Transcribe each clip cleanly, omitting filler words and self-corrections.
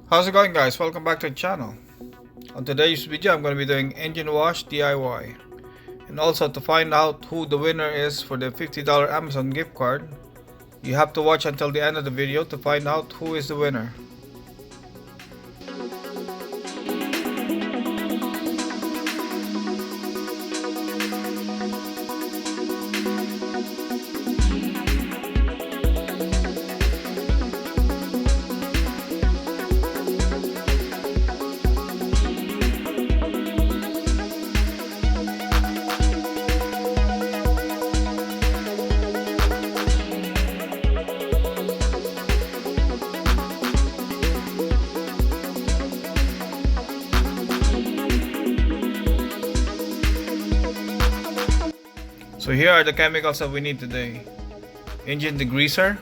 How's it going, guys? Welcome back to the channel. On today's video I'm going to be doing engine wash DIY, and also to find out who the winner is for the $50 Amazon gift card, you have to watch until the end of the video to find out who is the winner. So here are the chemicals that we need today: engine degreaser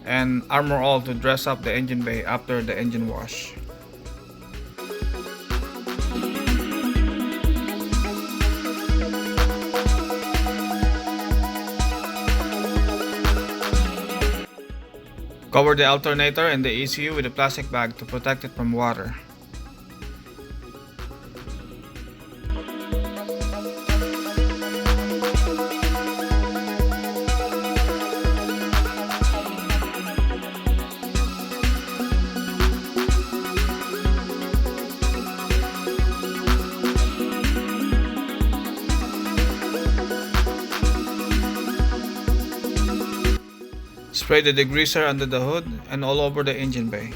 and Armor All to dress up the engine bay after the engine wash. Cover the alternator and the ECU with a plastic bag to protect it from water. Spray the degreaser under the hood and all over the engine bay.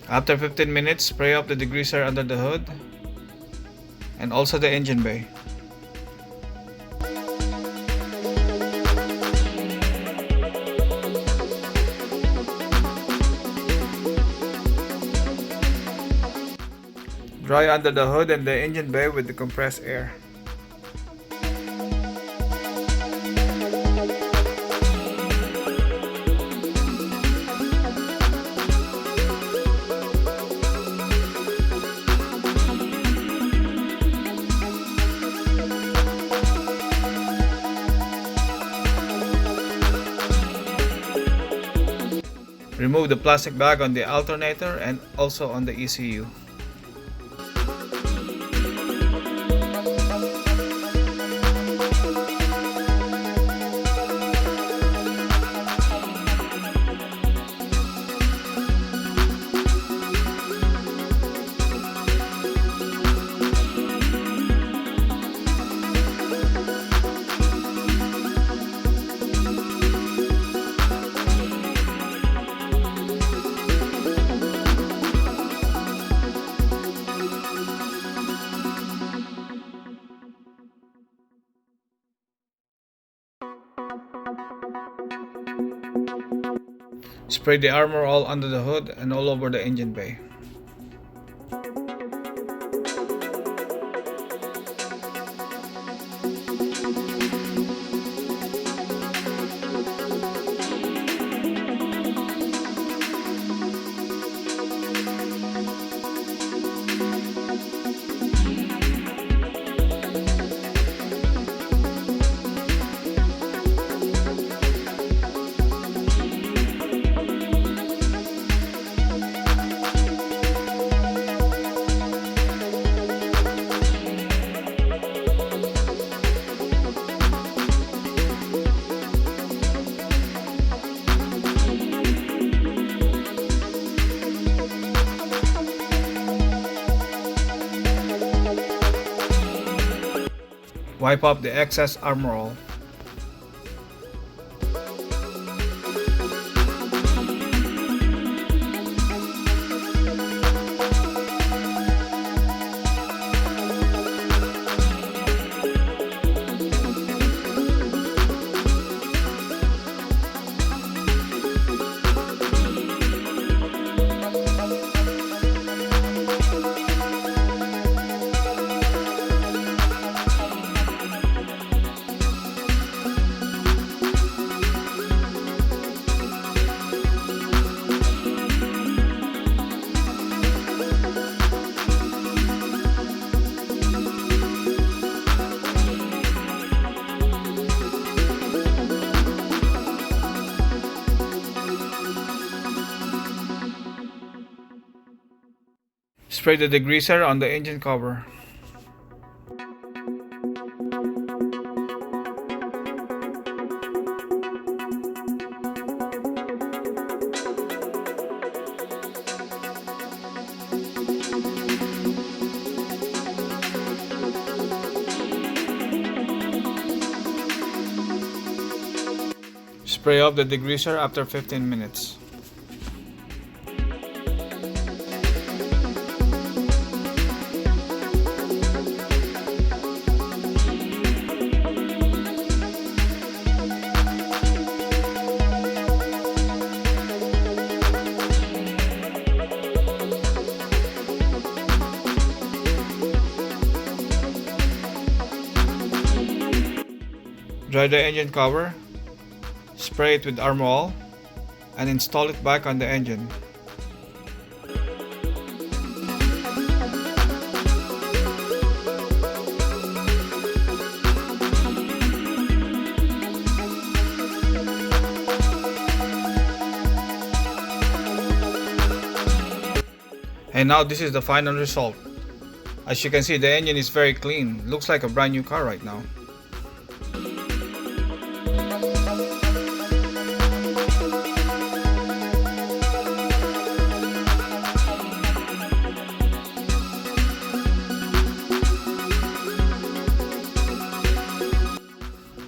After 15 minutes, spray up the degreaser under the hood and also the engine bay. Dry under the hood and the engine bay with the compressed air. Remove the plastic bag on the alternator and also on the ECU. Spray the Armor All under the hood and all over the engine bay. Wipe off the excess Armor All. Spray the degreaser on the engine cover. Spray off the degreaser after 15 minutes. Dry the engine cover. Spray it with Armor All and install it back on the engine. And now this is the final result. As you can see, the engine is very clean. Looks like a brand new car right now.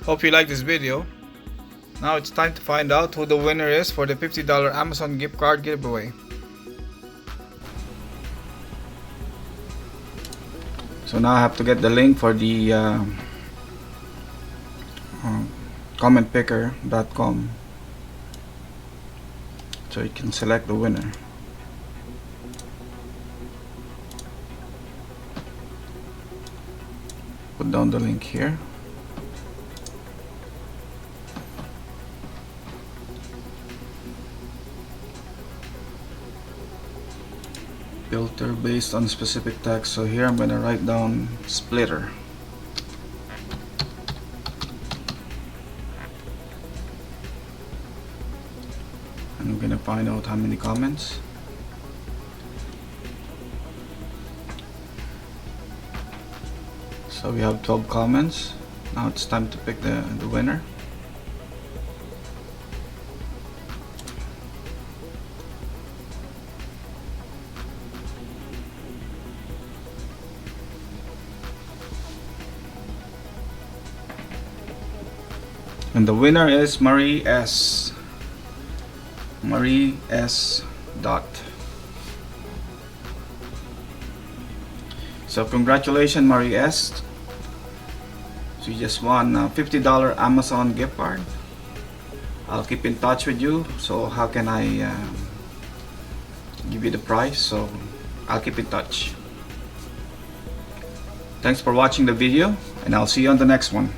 Hope you like this video. Now it's time to find out who the winner is for the $50 Amazon gift card giveaway. So now I have to get the link for the commentpicker.com so you can select the winner. Put down the link here. Filter based on specific text. So here I'm gonna write down splitter. And I'm gonna find out how many comments. So we have 12 comments. Now it's time to pick the winner. And the winner is Marie S. Marie S. Dot. So congratulations, Marie S. So you just won a $50 Amazon gift card. I'll keep in touch with you. So how can I give you the price? So I'll keep in touch. Thanks for watching the video, and I'll see you on the next one.